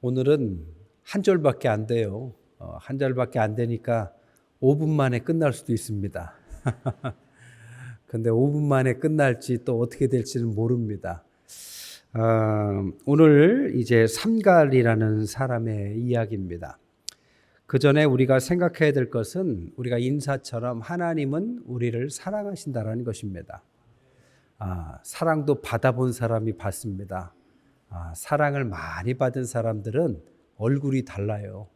오늘은 한 절밖에 안 돼요. 한 절밖에 안 되니까 5분 만에 끝날 수도 있습니다. 근데 5분 만에 끝날지 또 어떻게 될지는 모릅니다. 오늘 이제 삼갈이라는 사람의 이야기입니다. 그 전에 우리가 생각해야 될 것은 우리가 인사처럼 하나님은 우리를 사랑하신다는 것입니다. 사랑도 받아본 사람이 받습니다. 사랑을 많이 받은 사람들은 얼굴이 달라요.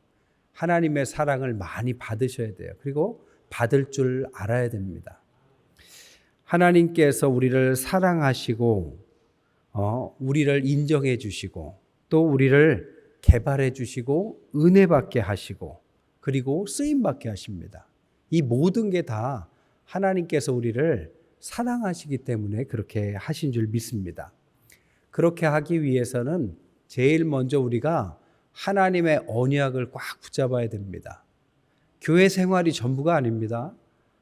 하나님의 사랑을 많이 받으셔야 돼요. 그리고 받을 줄 알아야 됩니다. 하나님께서 우리를 사랑하시고 우리를 인정해 주시고 또 우리를 개발해 주시고 은혜 받게 하시고 그리고 쓰임 받게 하십니다. 이 모든 게 다 하나님께서 우리를 사랑하시기 때문에 그렇게 하신 줄 믿습니다. 그렇게 하기 위해서는 제일 먼저 우리가 하나님의 언약을 꽉 붙잡아야 됩니다. 교회 생활이 전부가 아닙니다.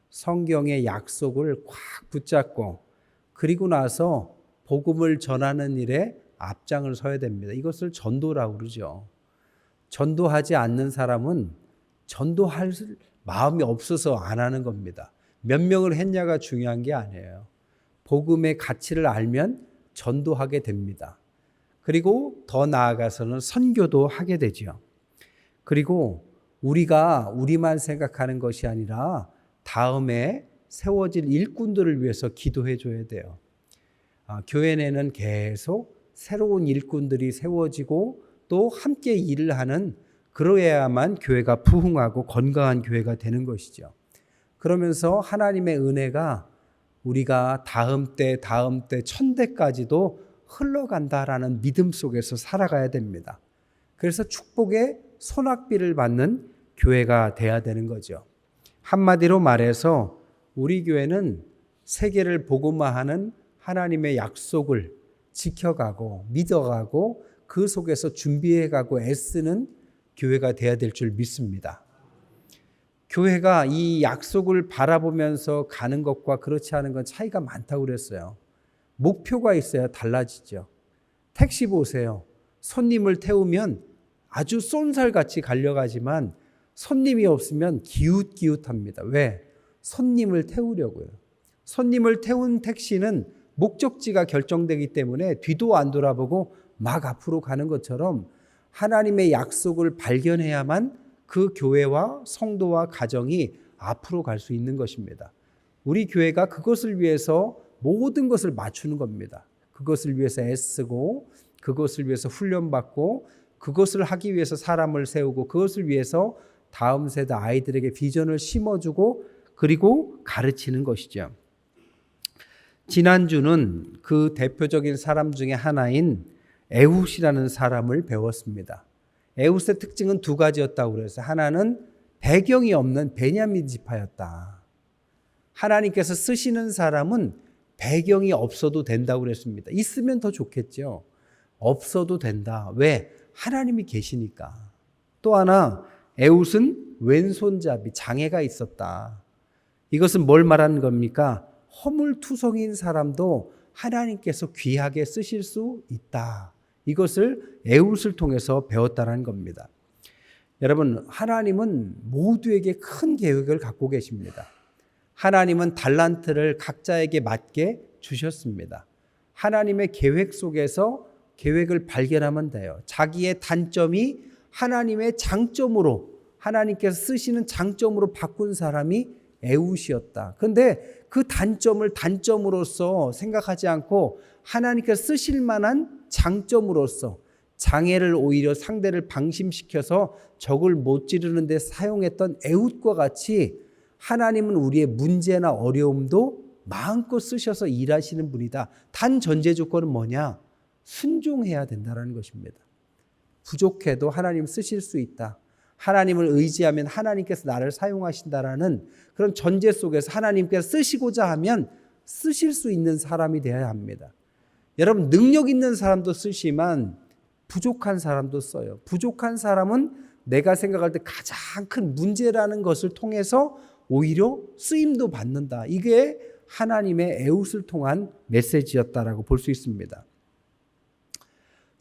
성경의 약속을 꽉 붙잡고 그리고 나서 복음을 전하는 일에 앞장을 서야 됩니다. 이것을 전도라고 그러죠. 전도하지 않는 사람은 전도할 마음이 없어서 안 하는 겁니다. 몇 명을 했냐가 중요한 게 아니에요. 복음의 가치를 알면 전도하게 됩니다. 그리고 더 나아가서는 선교도 하게 되죠. 그리고 우리가 우리만 생각하는 것이 아니라 다음에 세워질 일꾼들을 위해서 기도해 줘야 돼요. 교회 내는 계속 새로운 일꾼들이 세워지고 또 함께 일을 하는 그러야만 교회가 부흥하고 건강한 교회가 되는 것이죠. 그러면서 하나님의 은혜가 우리가 다음 때, 천대까지도 흘러간다라는 믿음 속에서 살아가야 됩니다. 그래서 축복의 소낙비를 받는 교회가 돼야 되는 거죠. 한마디로 말해서 우리 교회는 세계를 복음화하는 하나님의 약속을 지켜가고 믿어가고 그 속에서 준비해가고 애쓰는 교회가 돼야 될 줄 믿습니다. 교회가 이 약속을 바라보면서 가는 것과 그렇지 않은 건 차이가 많다고 그랬어요. 목표가 있어야 달라지죠. 택시 보세요. 손님을 태우면 아주 쏜살같이 달려가지만 손님이 없으면 기웃기웃합니다. 왜? 손님을 태우려고요. 손님을 태운 택시는 목적지가 결정되기 때문에 뒤도 안 돌아보고 막 앞으로 가는 것처럼 하나님의 약속을 발견해야만 그 교회와 성도와 가정이 앞으로 갈 수 있는 것입니다. 우리 교회가 그것을 위해서 모든 것을 맞추는 겁니다. 그것을 위해서 애쓰고 그것을 위해서 훈련받고 그것을 하기 위해서 사람을 세우고 그것을 위해서 다음 세대 아이들에게 비전을 심어주고 그리고 가르치는 것이죠. 지난주는 그 대표적인 사람 중에 하나인 에훗이라는 사람을 배웠습니다. 에훗의 특징은 두 가지였다고 그랬어요. 하나는 배경이 없는 베냐민 지파였다. 하나님께서 쓰시는 사람은 배경이 없어도 된다고 그랬습니다. 있으면 더 좋겠죠. 없어도 된다. 왜? 하나님이 계시니까. 또 하나, 에훗은 왼손잡이, 장애가 있었다. 이것은 뭘 말하는 겁니까? 허물투성인 사람도 하나님께서 귀하게 쓰실 수 있다. 이것을 에훗을 통해서 배웠다는 겁니다. 여러분, 하나님은 모두에게 큰 계획을 갖고 계십니다. 하나님은 달란트를 각자에게 맞게 주셨습니다. 하나님의 계획 속에서 계획을 발견하면 돼요. 자기의 단점이 하나님의 장점으로, 하나님께서 쓰시는 장점으로 바꾼 사람이 에훗이었다. 그런데 그 단점을 단점으로서 생각하지 않고 하나님께서 쓰실 만한 장점으로서 장애를 오히려 상대를 방심시켜서 적을 못 지르는 데 사용했던 에훗과 같이 하나님은 우리의 문제나 어려움도 마음껏 쓰셔서 일하시는 분이다. 단 전제 조건은 뭐냐? 순종해야 된다는 것입니다. 부족해도 하나님 쓰실 수 있다. 하나님을 의지하면 하나님께서 나를 사용하신다라는 그런 전제 속에서 하나님께서 쓰시고자 하면 쓰실 수 있는 사람이 되어야 합니다. 여러분, 능력 있는 사람도 쓰시만 부족한 사람도 써요. 부족한 사람은 내가 생각할 때 가장 큰 문제라는 것을 통해서 오히려 쓰임도 받는다. 이게 하나님의 에훗을 통한 메시지였다라고 볼 수 있습니다.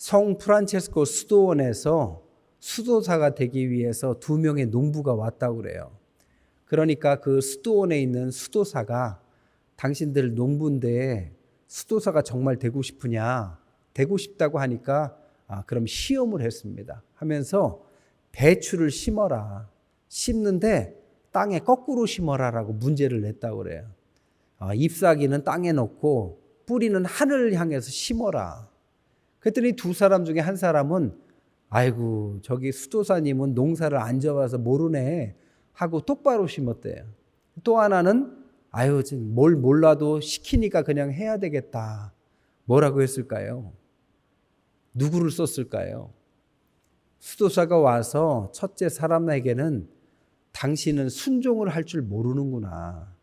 성 프란체스코 수도원에서 수도사가 되기 위해서 2명의 농부가 왔다고 그래요. 그러니까 그 수도원에 있는 수도사가 당신들 농부인데 수도사가 정말 되고 싶으냐? 되고 싶다고 하니까 그럼 시험을 했습니다. 하면서 배추를 심어라. 심는데 땅에 거꾸로 심어라라고 문제를 냈다고 그래요. 잎사귀는 땅에 넣고 뿌리는 하늘을 향해서 심어라. 그랬더니 2사람 중에 한 사람은 아이고 저기 수도사님은 농사를 안 져봐서 모르네 하고 똑바로 심었대요. 또 하나는 아유 뭘 몰라도 시키니까 그냥 해야 되겠다. 뭐라고 했을까요? 누구를 썼을까요? 수도사가 와서 첫째 사람에게는 당신은 순종을 할 줄 모르는구나.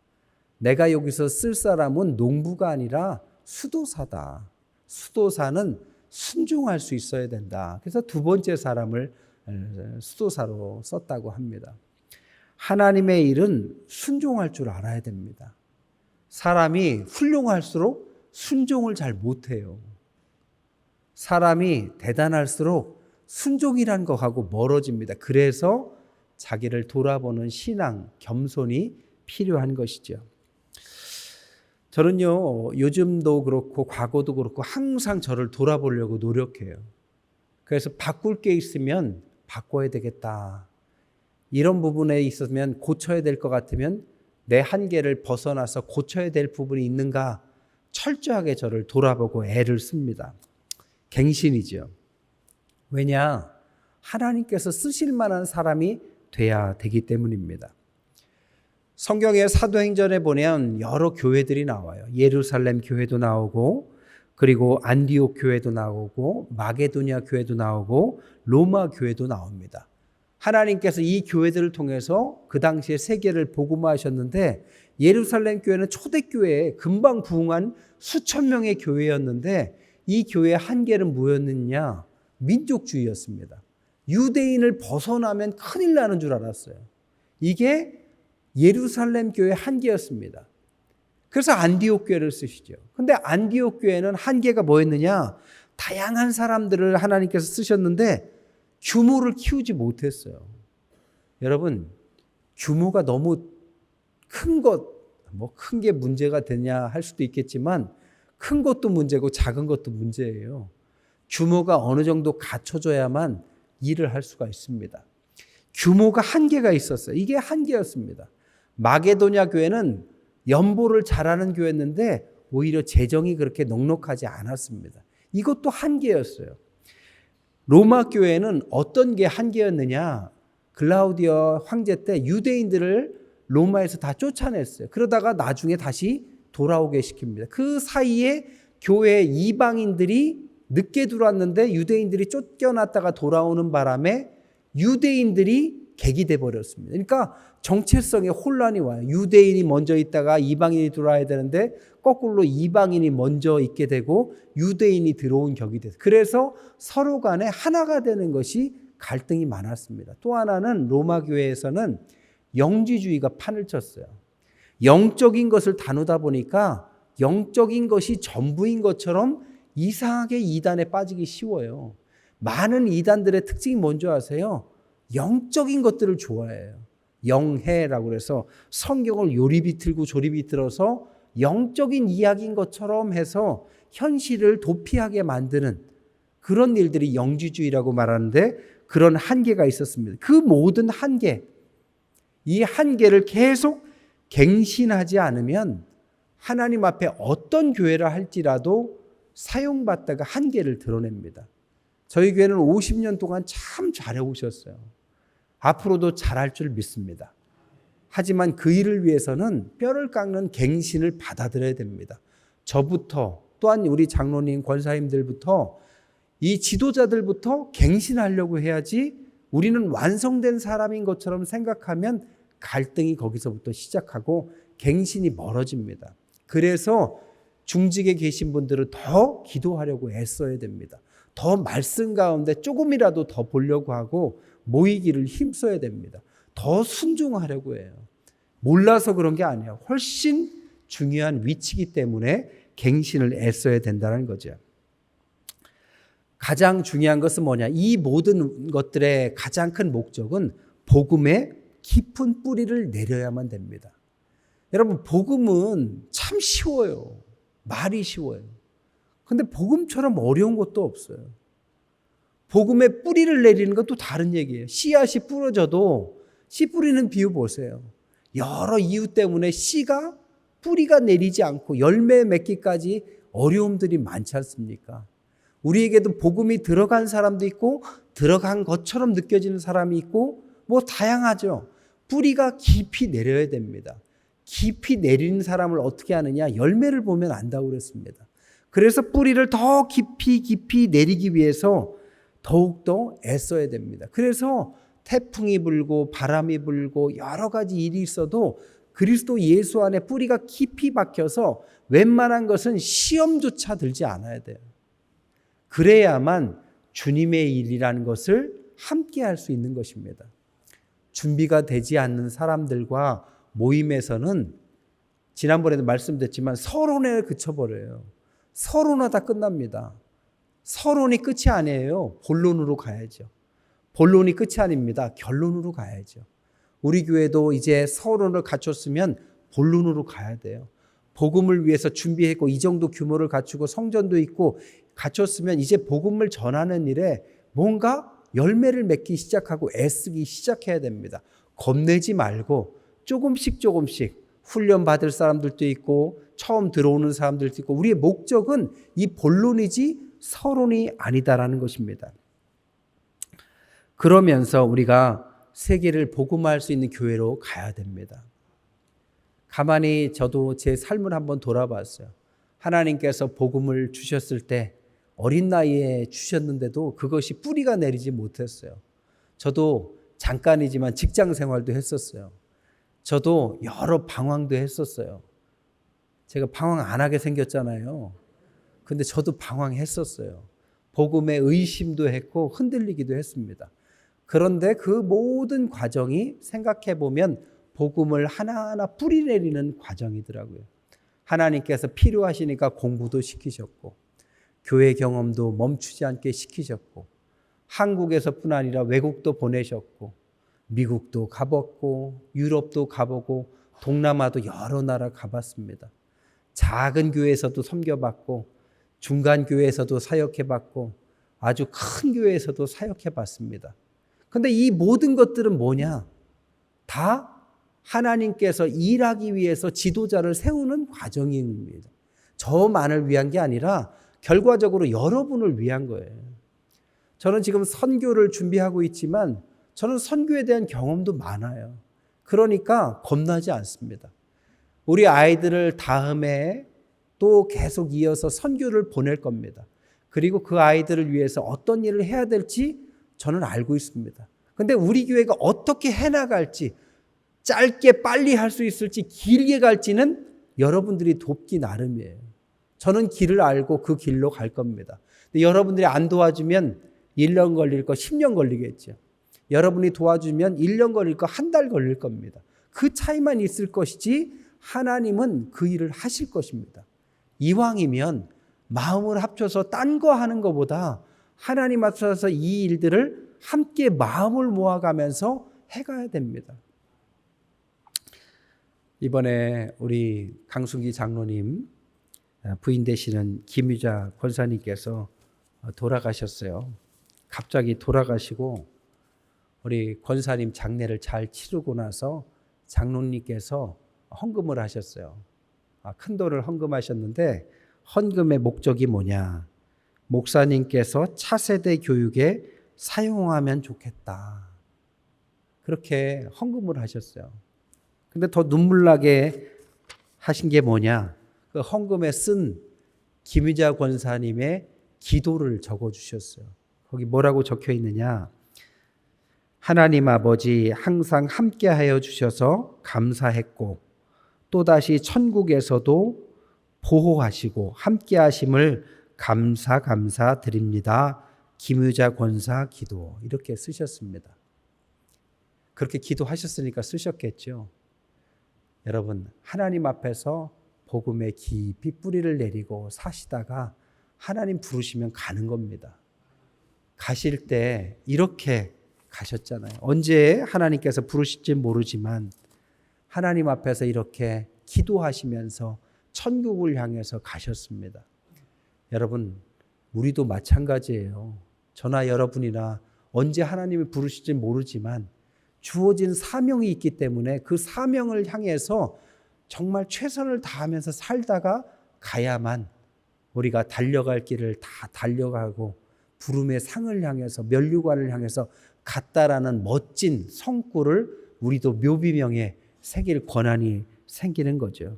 내가 여기서 쓸 사람은 농부가 아니라 수도사다. 수도사는 순종할 수 있어야 된다. 그래서 2번째 사람을 수도사로 썼다고 합니다. 하나님의 일은 순종할 줄 알아야 됩니다. 사람이 훌륭할수록 순종을 잘 못해요. 사람이 대단할수록 순종이란 것하고 멀어집니다. 그래서 자기를 돌아보는 신앙, 겸손이 필요한 것이죠. 저는요, 요즘도 그렇고 과거도 그렇고 항상 저를 돌아보려고 노력해요. 그래서 바꿀 게 있으면 바꿔야 되겠다. 이런 부분에 있으면 고쳐야 될 것 같으면 내 한계를 벗어나서 고쳐야 될 부분이 있는가 철저하게 저를 돌아보고 애를 씁니다. 갱신이죠. 왜냐? 하나님께서 쓰실 만한 사람이 돼야 되기 때문입니다. 성경의 사도행전에 보면 여러 교회들이 나와요. 예루살렘 교회도 나오고 그리고 안디옥 교회도 나오고 마게도냐 교회도 나오고 로마 교회도 나옵니다. 하나님께서 이 교회들을 통해서 그 당시에 세계를 복음화하셨는데 예루살렘 교회는 초대교회에 금방 부흥한 수천 명의 교회였는데 이 교회의 한계는 뭐였느냐? 민족주의였습니다. 유대인을 벗어나면 큰일 나는 줄 알았어요. 이게 예루살렘 교회의 한계였습니다. 그래서 안디옥 교회를 쓰시죠. 근데 안디옥 교회는 한계가 뭐였느냐? 다양한 사람들을 하나님께서 쓰셨는데 규모를 키우지 못했어요. 여러분, 규모가 너무 큰 게 문제가 되냐 할 수도 있겠지만 큰 것도 문제고 작은 것도 문제예요. 규모가 어느 정도 갖춰져야만 일을 할 수가 있습니다. 규모가 한계가 있었어요. 이게 한계였습니다. 마게도냐 교회는 연보를 잘하는 교회였는데 오히려 재정이 그렇게 넉넉하지 않았습니다. 이것도 한계였어요. 로마 교회는 어떤 게 한계였느냐? 글라우디오 황제 때 유대인들을 로마에서 다 쫓아냈어요. 그러다가 나중에 다시 돌아오게 시킵니다. 그 사이에 교회 이방인들이 늦게 들어왔는데 유대인들이 쫓겨났다가 돌아오는 바람에 유대인들이 객이 버렸습니다. 그러니까 정체성에 혼란이 와요. 유대인이 먼저 있다가 이방인이 들어와야 되는데 거꾸로 이방인이 먼저 있게 되고 유대인이 들어온 격이 됐어요. 그래서 서로 간에 하나가 되는 것이 갈등이 많았습니다. 또 하나는 로마 교회에서는 영지주의가 판을 쳤어요. 영적인 것을 다루다 보니까 영적인 것이 전부인 것처럼 이상하게 이단에 빠지기 쉬워요. 많은 이단들의 특징이 뭔지 아세요? 영적인 것들을 좋아해요. 영해라고 해서 성경을 요리 비틀고 조리 비틀어서 영적인 이야기인 것처럼 해서 현실을 도피하게 만드는 그런 일들이 영지주의라고 말하는데 그런 한계가 있었습니다. 그 모든 한계, 이 한계를 계속 갱신하지 않으면 하나님 앞에 어떤 교회를 할지라도 사용받다가 한계를 드러냅니다. 저희 교회는 50년 동안 참 잘해오셨어요. 앞으로도 잘할 줄 믿습니다. 하지만 그 일을 위해서는 뼈를 깎는 갱신을 받아들여야 됩니다. 저부터 또한 우리 장로님, 권사님들부터 이 지도자들부터 갱신하려고 해야지 우리는 완성된 사람인 것처럼 생각하면 갈등이 거기서부터 시작하고 갱신이 멀어집니다. 그래서 중직에 계신 분들은 더 기도하려고 애써야 됩니다. 더 말씀 가운데 조금이라도 더 보려고 하고 모이기를 힘써야 됩니다. 더 순종하려고 해요. 몰라서 그런 게 아니에요. 훨씬 중요한 위치이기 때문에 갱신을 애써야 된다는 거죠. 가장 중요한 것은 뭐냐? 이 모든 것들의 가장 큰 목적은 복음의 깊은 뿌리를 내려야만 됩니다. 여러분, 복음은 참 쉬워요. 말이 쉬워요. 근데 복음처럼 어려운 것도 없어요. 복음의 뿌리를 내리는 것도 다른 얘기예요. 씨앗이 부러져도 씨 뿌리는 비유 보세요. 여러 이유 때문에 씨가 뿌리가 내리지 않고 열매 맺기까지 어려움들이 많지 않습니까? 우리에게도 복음이 들어간 사람도 있고 들어간 것처럼 느껴지는 사람이 있고 뭐 다양하죠. 뿌리가 깊이 내려야 됩니다. 깊이 내리는 사람을 어떻게 하느냐? 열매를 보면 안다고 그랬습니다. 그래서 뿌리를 더 깊이 내리기 위해서 더욱더 애써야 됩니다. 그래서 태풍이 불고 바람이 불고 여러 가지 일이 있어도 그리스도 예수 안에 뿌리가 깊이 박혀서 웬만한 것은 시험조차 들지 않아야 돼요. 그래야만 주님의 일이라는 것을 함께 할 수 있는 것입니다. 준비가 되지 않는 사람들과 모임에서는 지난번에도 말씀드렸지만 서론에 그쳐버려요. 서론하다 끝납니다. 서론이 끝이 아니에요. 본론으로 가야죠. 본론이 끝이 아닙니다. 결론으로 가야죠. 우리 교회도 이제 서론을 갖췄으면 본론으로 가야 돼요. 복음을 위해서 준비했고 이 정도 규모를 갖추고 성전도 있고 갖췄으면 이제 복음을 전하는 일에 뭔가 열매를 맺기 시작하고 애쓰기 시작해야 됩니다. 겁내지 말고 조금씩 훈련 받을 사람들도 있고 처음 들어오는 사람들도 있고 우리의 목적은 이 본론이지 서론이 아니다라는 것입니다. 그러면서 우리가 세계를 복음화할 수 있는 교회로 가야 됩니다. 가만히 저도 제 삶을 한번 돌아봤어요. 하나님께서 복음을 주셨을 때 어린 나이에 주셨는데도 그것이 뿌리가 내리지 못했어요. 저도 잠깐이지만 직장 생활도 했었어요. 저도 여러 방황도 했었어요. 제가 방황 안 하게 생겼잖아요. 근데 저도 방황했었어요. 복음에 의심도 했고 흔들리기도 했습니다. 그런데 그 모든 과정이 생각해 보면 복음을 하나하나 뿌리 내리는 과정이더라고요. 하나님께서 필요하시니까 공부도 시키셨고 교회 경험도 멈추지 않게 시키셨고 한국에서뿐 아니라 외국도 보내셨고 미국도 가봤고 유럽도 가보고 동남아도 여러 나라 가봤습니다. 작은 교회에서도 섬겨봤고 중간 교회에서도 사역해봤고 아주 큰 교회에서도 사역해봤습니다. 근데 이 모든 것들은 뭐냐? 다 하나님께서 일하기 위해서 지도자를 세우는 과정입니다. 저만을 위한 게 아니라 결과적으로 여러분을 위한 거예요. 저는 지금 선교를 준비하고 있지만 저는 선교에 대한 경험도 많아요. 그러니까 겁나지 않습니다. 우리 아이들을 다음에 또 계속 이어서 선교를 보낼 겁니다. 그리고 그 아이들을 위해서 어떤 일을 해야 될지 저는 알고 있습니다. 근데 우리 교회가 어떻게 해나갈지 짧게 빨리 할 수 있을지 길게 갈지는 여러분들이 돕기 나름이에요. 저는 길을 알고 그 길로 갈 겁니다. 근데 여러분들이 안 도와주면 1년 걸릴 거 10년 걸리겠죠. 여러분이 도와주면 1년 걸릴 거 한 달 걸릴 겁니다. 그 차이만 있을 것이지 하나님은 그 일을 하실 것입니다. 이왕이면 마음을 합쳐서 딴 거 하는 것보다 하나님 앞서서 이 일들을 함께 마음을 모아가면서 해가야 됩니다. 이번에 우리 강순기 장로님 부인 되시는 김유자 권사님께서 돌아가셨어요. 갑자기 돌아가시고 우리 권사님 장례를 잘 치르고 나서 장로님께서 헌금을 하셨어요. 큰 돈을 헌금하셨는데 헌금의 목적이 뭐냐? 목사님께서 차세대 교육에 사용하면 좋겠다. 그렇게 헌금을 하셨어요. 근데 더 눈물나게 하신 게 뭐냐? 그 헌금에 쓴 김유자 권사님의 기도를 적어주셨어요. 거기 뭐라고 적혀 있느냐? 하나님 아버지 항상 함께하여 주셔서 감사했고 또다시 천국에서도 보호하시고 함께하심을 감사드립니다. 김유자 권사 기도 이렇게 쓰셨습니다. 그렇게 기도하셨으니까 쓰셨겠죠. 여러분 하나님 앞에서 복음의 깊이 뿌리를 내리고 사시다가 하나님 부르시면 가는 겁니다. 가실 때 이렇게 가셨잖아요. 언제 하나님께서 부르실지 모르지만 하나님 앞에서 이렇게 기도하시면서 천국을 향해서 가셨습니다. 여러분, 우리도 마찬가지예요. 저나 여러분이나 언제 하나님이 부르실지 모르지만 주어진 사명이 있기 때문에 그 사명을 향해서 정말 최선을 다하면서 살다가 가야만 우리가 달려갈 길을 다 달려가고 부름의 상을 향해서 면류관을 향해서 갔다라는 멋진 성구를 우리도 묘비명에 새길 권한이 생기는 거죠.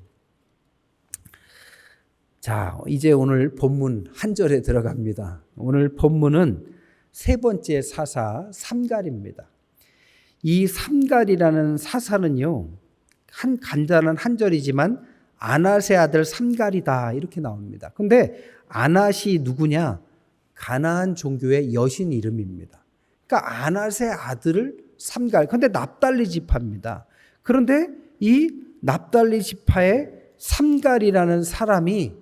자, 이제 오늘 본문 한 절에 들어갑니다. 오늘 본문은 세 번째 사사 삼갈입니다. 이 삼갈이라는 사사는요, 한 간단한 한 절이지만 아낫의 아들 삼갈이다 이렇게 나옵니다. 근데 아낫이 누구냐? 가나안 종교의 여신 이름입니다. 그러니까 아낫의 아들을 삼갈. 근데 납달리 지파입니다. 그런데 이 납달리 지파의 삼갈이라는 사람이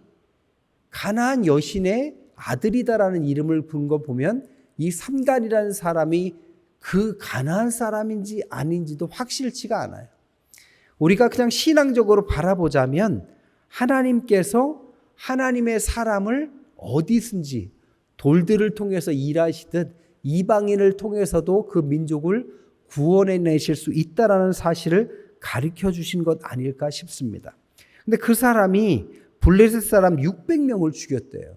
가나안 여신의 아들이다라는 이름을 본 거 보면 이 삼갈이라는 사람이 그 가나안 사람인지 아닌지도 확실치가 않아요. 우리가 그냥 신앙적으로 바라보자면 하나님께서 하나님의 사람을 어디든지 돌들을 통해서 일하시듯 이방인을 통해서도 그 민족을 구원해 내실 수 있다라는 사실을 가르쳐 주신 것 아닐까 싶습니다. 근데 그 사람이 블레셋 사람 600명을 죽였대요.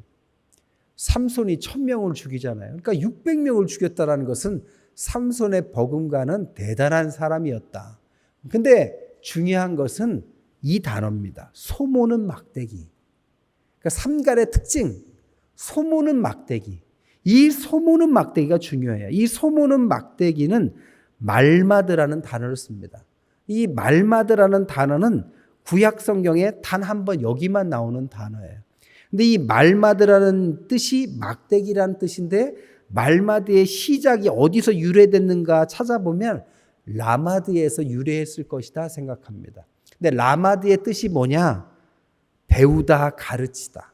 삼손이 1000명을 죽이잖아요. 그러니까 600명을 죽였다라는 것은 삼손의 버금가는 대단한 사람이었다. 근데 중요한 것은 이 단어입니다. 소모는 막대기. 그러니까 삼갈의 특징, 소모는 막대기. 이 소모는 막대기가 중요해요. 이 소모는 막대기는 말마드라는 단어를 씁니다. 이 말마드라는 단어는 구약 성경에 단 한 번 여기만 나오는 단어예요. 근데 이 말마드라는 뜻이 막대기라는 뜻인데 말마드의 시작이 어디서 유래됐는가 찾아보면 라마드에서 유래했을 것이다 생각합니다. 근데 라마드의 뜻이 뭐냐? 배우다, 가르치다,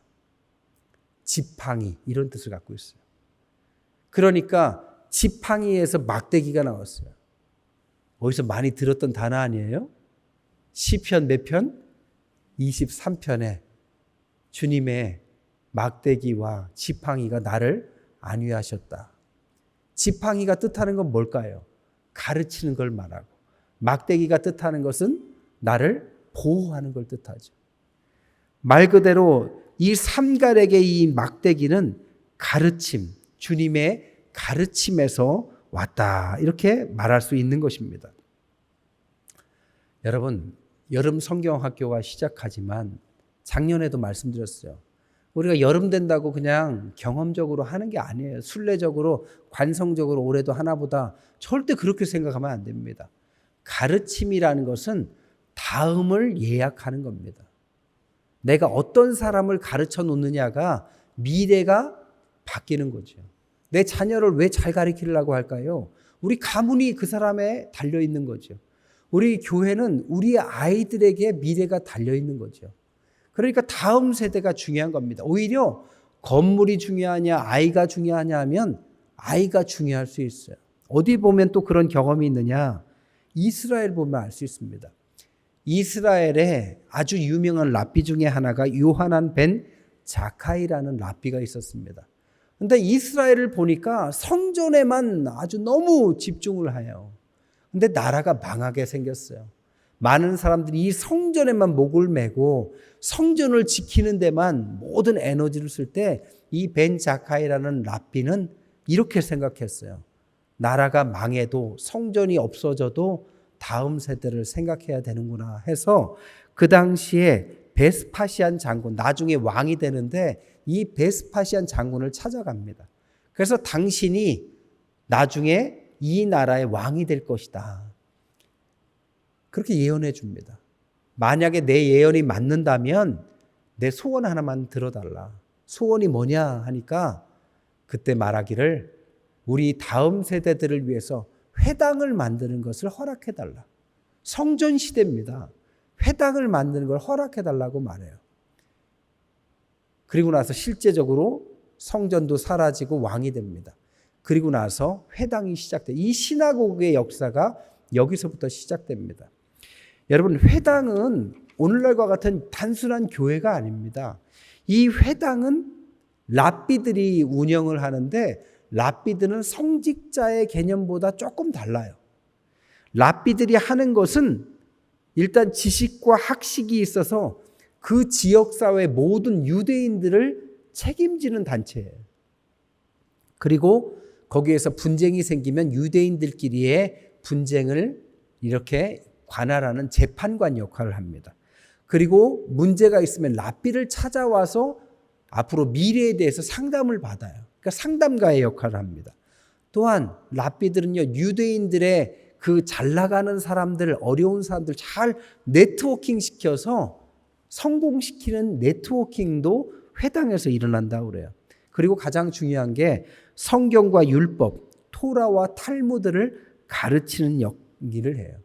지팡이 이런 뜻을 갖고 있어요. 그러니까 지팡이에서 막대기가 나왔어요. 어디서 많이 들었던 단어 아니에요? 시편 몇 편? 23편에 주님의 막대기와 지팡이가 나를 안위하셨다. 지팡이가 뜻하는 건 뭘까요? 가르치는 걸 말하고, 막대기가 뜻하는 것은 나를 보호하는 걸 뜻하죠. 말 그대로 이 삼갈에게 이 막대기는 가르침, 주님의 가르침에서 왔다 이렇게 말할 수 있는 것입니다. 여러분, 여름 성경학교가 시작하지만 작년에도 말씀드렸어요. 우리가 여름 된다고 그냥 경험적으로 하는 게 아니에요. 순례적으로 관성적으로 올해도 하나보다 절대 그렇게 생각하면 안 됩니다. 가르침이라는 것은 다음을 예약하는 겁니다. 내가 어떤 사람을 가르쳐 놓느냐가 미래가 바뀌는 거죠. 내 자녀를 왜 잘 가르치려고 할까요? 우리 가문이 그 사람에 달려있는 거죠. 우리 교회는 우리 아이들에게 미래가 달려있는 거죠. 그러니까 다음 세대가 중요한 겁니다. 오히려 건물이 중요하냐 아이가 중요하냐 하면 아이가 중요할 수 있어요. 어디 보면 또 그런 경험이 있느냐? 이스라엘 보면 알 수 있습니다. 이스라엘에 아주 유명한 랍비 중에 하나가 요하난 벤 자카이라는 랍비가 있었습니다. 그런데 이스라엘을 보니까 성전에만 아주 너무 집중을 해요. 근데 나라가 망하게 생겼어요. 많은 사람들이 이 성전에만 목을 메고 성전을 지키는 데만 모든 에너지를 쓸 때 이 벤 자카이라는 랍비는 이렇게 생각했어요. 나라가 망해도 성전이 없어져도 다음 세대를 생각해야 되는구나 해서 그 당시에 베스파시안 장군, 나중에 왕이 되는데 이 베스파시안 장군을 찾아갑니다. 그래서 당신이 나중에 이 나라의 왕이 될 것이다. 그렇게 예언해 줍니다. 만약에 내 예언이 맞는다면 내 소원 하나만 들어달라. 소원이 뭐냐 하니까 그때 말하기를 우리 다음 세대들을 위해서 회당을 만드는 것을 허락해달라. 성전 시대입니다. 회당을 만드는 걸 허락해달라고 말해요. 그리고 나서 실제적으로 성전도 사라지고 왕이 됩니다. 그리고 나서 회당이 시작돼요. 이 시나고그의 역사가 여기서부터 시작됩니다. 여러분, 회당은 오늘날과 같은 단순한 교회가 아닙니다. 이 회당은 랍비들이 운영을 하는데 랍비들은 성직자의 개념보다 조금 달라요. 랍비들이 하는 것은 일단 지식과 학식이 있어서 그 지역사회 모든 유대인들을 책임지는 단체예요. 그리고 거기에서 분쟁이 생기면 유대인들끼리의 분쟁을 이렇게 관할하는 재판관 역할을 합니다. 그리고 문제가 있으면 랍비를 찾아와서 앞으로 미래에 대해서 상담을 받아요. 그러니까 상담가의 역할을 합니다. 또한 랍비들은요, 유대인들의 그 잘 나가는 사람들, 어려운 사람들 잘 네트워킹 시켜서 성공시키는 네트워킹도 회당에서 일어난다고 그래요. 그리고 가장 중요한 게 성경과 율법, 토라와 탈무드를 가르치는 일을 해요.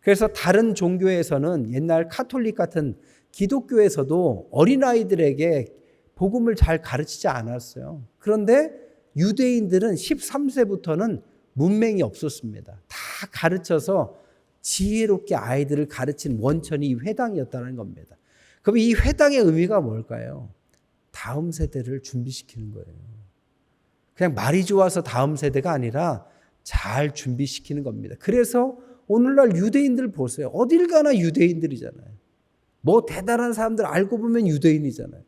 그래서 다른 종교에서는 옛날 카톨릭 같은 기독교에서도 어린아이들에게 복음을 잘 가르치지 않았어요. 그런데 유대인들은 13세부터는 문맹이 없었습니다. 다 가르쳐서 지혜롭게 아이들을 가르친 원천이 이 회당이었다는 겁니다. 그럼 이 회당의 의미가 뭘까요? 다음 세대를 준비시키는 거예요. 그냥 말이 좋아서 다음 세대가 아니라 잘 준비시키는 겁니다. 그래서 오늘날 유대인들 보세요. 어딜 가나 유대인들이잖아요. 뭐 대단한 사람들 알고 보면 유대인이잖아요.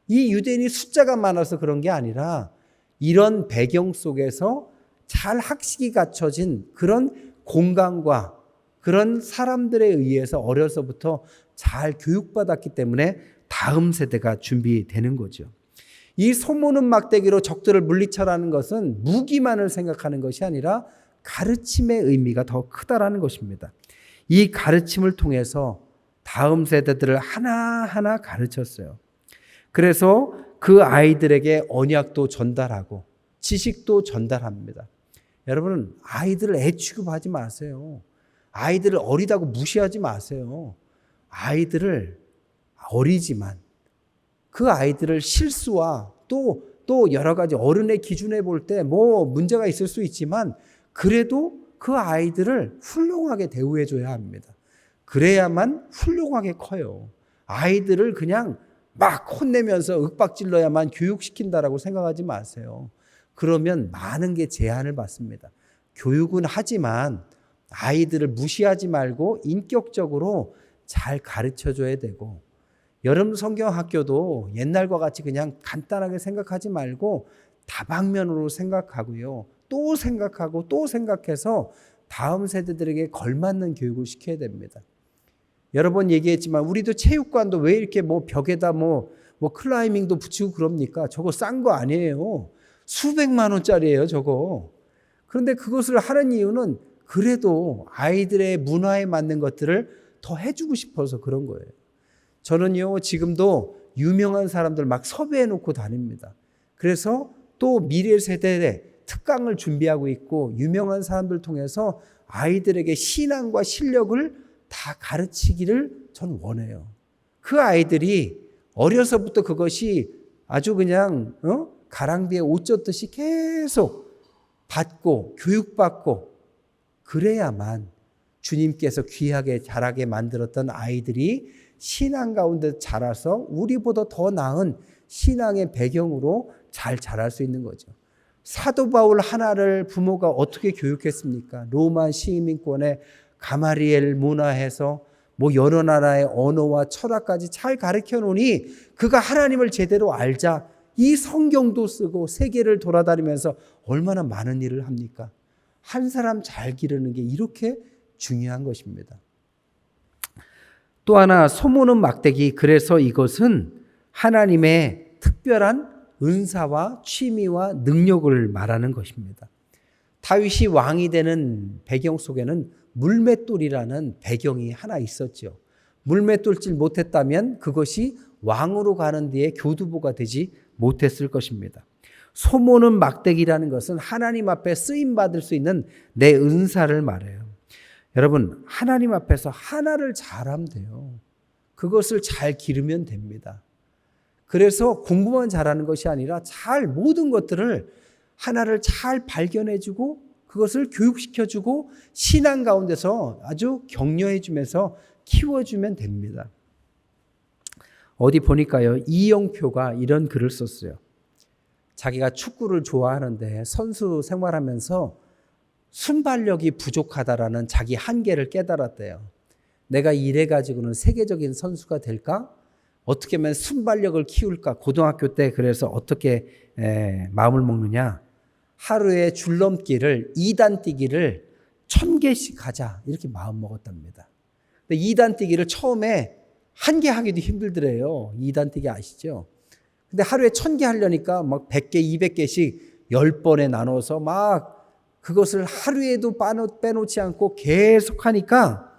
이 유대인이 숫자가 많아서 그런 게 아니라 이런 배경 속에서 잘 학식이 갖춰진 그런 공간과 그런 사람들에 의해서 어려서부터 잘 교육받았기 때문에 다음 세대가 준비되는 거죠. 이 소모는 막대기로 적들을 물리쳐라는 것은 무기만을 생각하는 것이 아니라 가르침의 의미가 더 크다라는 것입니다. 이 가르침을 통해서 다음 세대들을 하나하나 가르쳤어요. 그래서 그 아이들에게 언약도 전달하고 지식도 전달합니다. 여러분, 아이들을 애 취급하지 마세요. 아이들을 어리다고 무시하지 마세요. 아이들을 어리지만 그 아이들을 실수와 또 여러 가지 어른의 기준에 볼 때 뭐 문제가 있을 수 있지만 그래도 그 아이들을 훌륭하게 대우해 줘야 합니다. 그래야만 훌륭하게 커요. 아이들을 그냥 막 혼내면서 윽박질러야만 교육시킨다라고 생각하지 마세요. 그러면 많은 게 제한을 받습니다. 교육은 하지만 아이들을 무시하지 말고 인격적으로 잘 가르쳐줘야 되고, 여름 성경학교도 옛날과 같이 그냥 간단하게 생각하지 말고 다방면으로 생각하고요. 또 생각하고 또 생각해서 다음 세대들에게 걸맞는 교육을 시켜야 됩니다. 여러 번 얘기했지만 우리도 체육관도 왜 이렇게 뭐 벽에다 뭐 클라이밍도 붙이고 그럽니까? 저거 싼 거 아니에요. 수백만 원짜리예요, 저거. 그런데 그것을 하는 이유는 그래도 아이들의 문화에 맞는 것들을 더 해주고 싶어서 그런 거예요. 저는요, 지금도 유명한 사람들 막 섭외해 놓고 다닙니다. 그래서 또 미래 세대에 특강을 준비하고 있고 유명한 사람들 통해서 아이들에게 신앙과 실력을 다 가르치기를 전 원해요. 그 아이들이 어려서부터 그것이 아주 그냥 가랑비에 옷 젖듯이 계속 받고 교육받고 그래야만 주님께서 귀하게 자라게 만들었던 아이들이 신앙 가운데 자라서 우리보다 더 나은 신앙의 배경으로 잘 자랄 수 있는 거죠. 사도 바울 하나를 부모가 어떻게 교육했습니까? 로마 시민권에 가마리엘 문화에서 뭐 여러 나라의 언어와 철학까지 잘 가르쳐 놓으니 그가 하나님을 제대로 알자 이 성경도 쓰고 세계를 돌아다니면서 얼마나 많은 일을 합니까? 한 사람 잘 기르는 게 이렇게 중요한 것입니다. 또 하나 소모는 막대기, 그래서 이것은 하나님의 특별한 은사와 취미와 능력을 말하는 것입니다. 다윗이 왕이 되는 배경 속에는 물맷돌이라는 배경이 하나 있었죠. 물맷돌질 못했다면 그것이 왕으로 가는 데에 교두보가 되지 못했을 것입니다. 소모는 막대기라는 것은 하나님 앞에 쓰임받을 수 있는 내 은사를 말해요. 여러분, 하나님 앞에서 하나를 잘하면 돼요. 그것을 잘 기르면 됩니다. 그래서 공부만 잘하는 것이 아니라 모든 것들을 하나를 잘 발견해주고 그것을 교육시켜주고 신앙 가운데서 아주 격려해주면서 키워주면 됩니다. 어디 보니까요, 이영표가 이런 글을 썼어요. 자기가 축구를 좋아하는데 선수 생활하면서 순발력이 부족하다라는 자기 한계를 깨달았대요. 내가 이래가지고는 세계적인 선수가 될까? 어떻게 하면 순발력을 키울까? 고등학교 때 그래서 어떻게 마음을 먹느냐? 하루에 줄넘기를 2단 뛰기를 1000개씩 하자 이렇게 마음 먹었답니다. 근데 2단 뛰기를 처음에 한 개 하기도 힘들더래요. 2단 뛰기 아시죠? 근데 하루에 1000개 하려니까 막 100개, 200개씩 10번에 나눠서 막 그것을 하루에도 빼놓지 않고 계속 하니까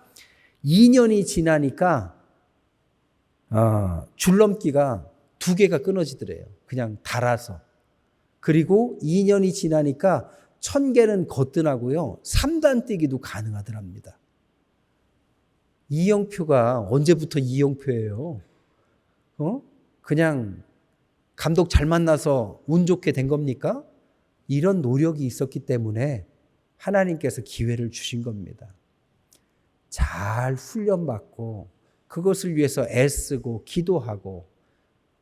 2년이 지나니까 줄넘기가 2개가 끊어지더래요. 그냥 달아서. 그리고 2년이 지나니까 1000개는 거뜬하고요. 3단 뛰기도 가능하더랍니다. 이영표가 언제부터 이영표예요? 그냥 감독 잘 만나서 운 좋게 된 겁니까? 이런 노력이 있었기 때문에 하나님께서 기회를 주신 겁니다. 잘 훈련받고 그것을 위해서 애쓰고 기도하고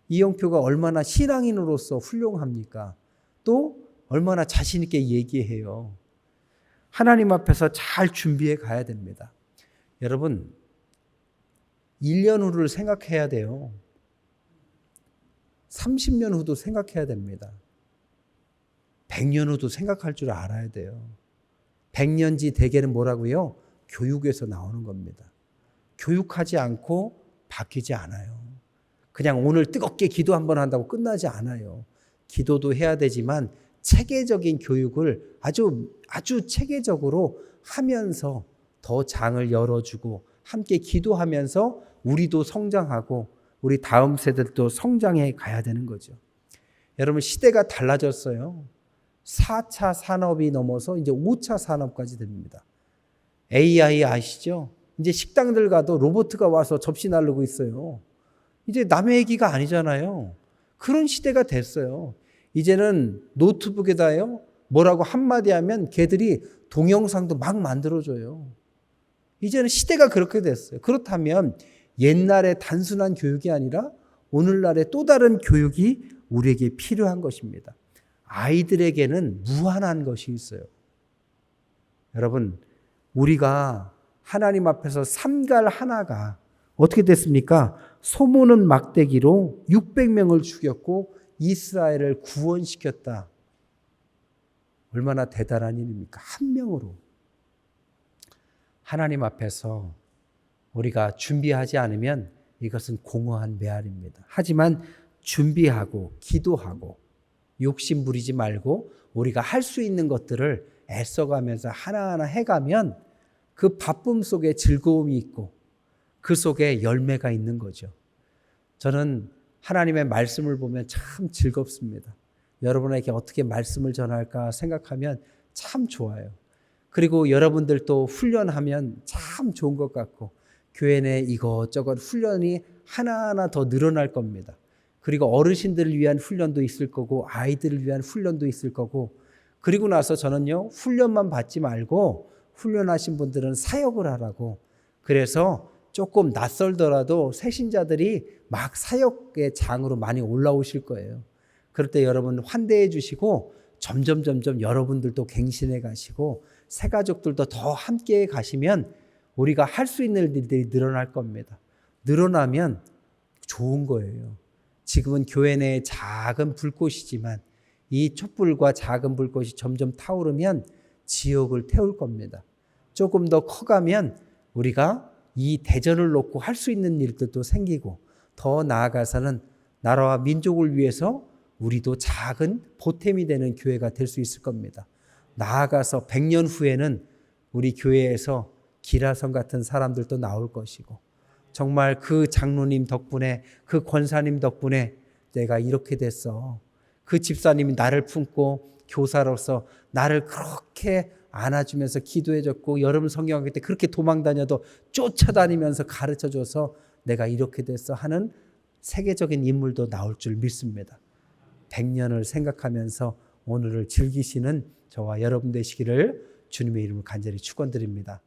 이영표가 얼마나 신앙인으로서 훌륭합니까? 또 얼마나 자신 있게 얘기해요. 하나님 앞에서 잘 준비해 가야 됩니다. 여러분 1년 후를 생각해야 돼요. 30년 후도 생각해야 됩니다. 100년 후도 생각할 줄 알아야 돼요. 100년지 대개는 뭐라고요? 교육에서 나오는 겁니다. 교육하지 않고 바뀌지 않아요. 그냥 오늘 뜨겁게 기도 한번 한다고 끝나지 않아요. 기도도 해야 되지만 체계적인 교육을 아주 체계적으로 하면서 더 장을 열어주고 함께 기도하면서 우리도 성장하고 우리 다음 세대도 성장해 가야 되는 거죠. 여러분 시대가 달라졌어요. 4차 산업이 넘어서 이제 5차 산업까지 됩니다. AI 아시죠? 이제 식당들 가도 로봇가 와서 접시 나르고 있어요. 이제 남의 얘기가 아니잖아요. 그런 시대가 됐어요. 이제는 노트북에다요 뭐라고 한마디 하면 걔들이 동영상도 막 만들어줘요. 이제는 시대가 그렇게 됐어요. 그렇다면 옛날의 단순한 교육이 아니라 오늘날의 또 다른 교육이 우리에게 필요한 것입니다. 아이들에게는 무한한 것이 있어요. 여러분 우리가 하나님 앞에서 삼갈 하나가 어떻게 됐습니까? 소모는 막대기로 600명을 죽였고 이스라엘을 구원시켰다. 얼마나 대단한 일입니까? 한 명으로. 하나님 앞에서 우리가 준비하지 않으면 이것은 공허한 메아리입니다. 하지만 준비하고 기도하고 욕심 부리지 말고 우리가 할 수 있는 것들을 애써가면서 하나하나 해가면 그 바쁨 속에 즐거움이 있고 그 속에 열매가 있는 거죠. 저는 하나님의 말씀을 보면 참 즐겁습니다. 여러분에게 어떻게 말씀을 전할까 생각하면 참 좋아요. 그리고 여러분들도 훈련하면 참 좋은 것 같고 교회 내 이것저것 훈련이 하나하나 더 늘어날 겁니다. 그리고 어르신들을 위한 훈련도 있을 거고 아이들을 위한 훈련도 있을 거고 그리고 나서 저는요 훈련만 받지 말고 훈련하신 분들은 사역을 하라고 그래서 조금 낯설더라도 새신자들이 막 사역의 장으로 많이 올라오실 거예요. 그럴 때 여러분 환대해 주시고 점점 여러분들도 갱신해 가시고 새 가족들도 더 함께 가시면 우리가 할 수 있는 일들이 늘어날 겁니다. 늘어나면 좋은 거예요. 지금은 교회 내에 작은 불꽃이지만 이 촛불과 작은 불꽃이 점점 타오르면 지역을 태울 겁니다. 조금 더 커가면 우리가 이 대전을 놓고 할 수 있는 일들도 생기고 더 나아가서는 나라와 민족을 위해서 우리도 작은 보탬이 되는 교회가 될 수 있을 겁니다. 나아가서 100년 후에는 우리 교회에서 기라성 같은 사람들도 나올 것이고 정말 그 장로님 덕분에 그 권사님 덕분에 내가 이렇게 됐어. 그 집사님이 나를 품고 교사로서 나를 그렇게 안아주면서 기도해줬고 여름 성경학교 때 그렇게 도망다녀도 쫓아다니면서 가르쳐줘서 내가 이렇게 됐어 하는 세계적인 인물도 나올 줄 믿습니다. 100년을 생각하면서 오늘을 즐기시는 저와 여러분 되시기를 주님의 이름으로 간절히 축원드립니다.